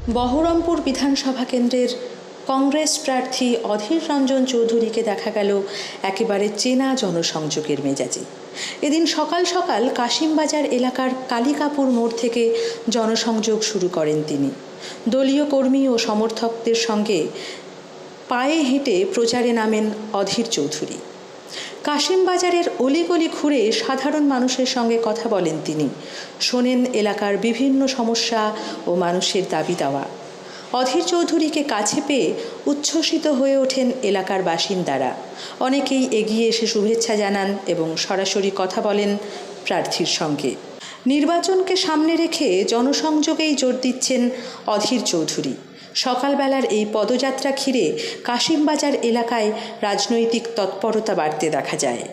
বহরমপুর বিধানসভা কেন্দ্রের কংগ্রেস প্রার্থী অধীর রঞ্জন চৌধুরীকে দেখা গেল একেবারে চেনা জনসংযোগের মেজাজে। এদিন সকাল সকাল কাশিমবাজার এলাকার কালিকাপুর মোড় থেকে জনসংযোগ শুরু করেন তিনি। দলীয় কর্মী ও সমর্থকদের সঙ্গে পায়ে হেঁটে প্রচারে নামেন অধীর চৌধুরী। কাশিমবাজারের অলিগলি ঘুরে সাধারণ মানুষের সঙ্গে কথা বলেন তিনি, শোনেন এলাকার বিভিন্ন সমস্যা ও মানুষের দাবি দাওয়া। অধীর চৌধুরীকে কাছে পেয়ে উচ্ছ্বসিত হয়ে ওঠেন এলাকার বাসিন্দারা। অনেকেই এগিয়ে এসে শুভেচ্ছা জানান এবং সরাসরি কথা বলেন প্রার্থীর সঙ্গে। নির্বাচনকে সামনে রেখে জনসংযোগেই জোর দিচ্ছেন অধীর চৌধুরী। সকালবেলার এই পদযাত্রা ঘিরে কাশিমবাজার এলাকায় রাজনৈতিক তৎপরতা বাড়তে দেখা যায়।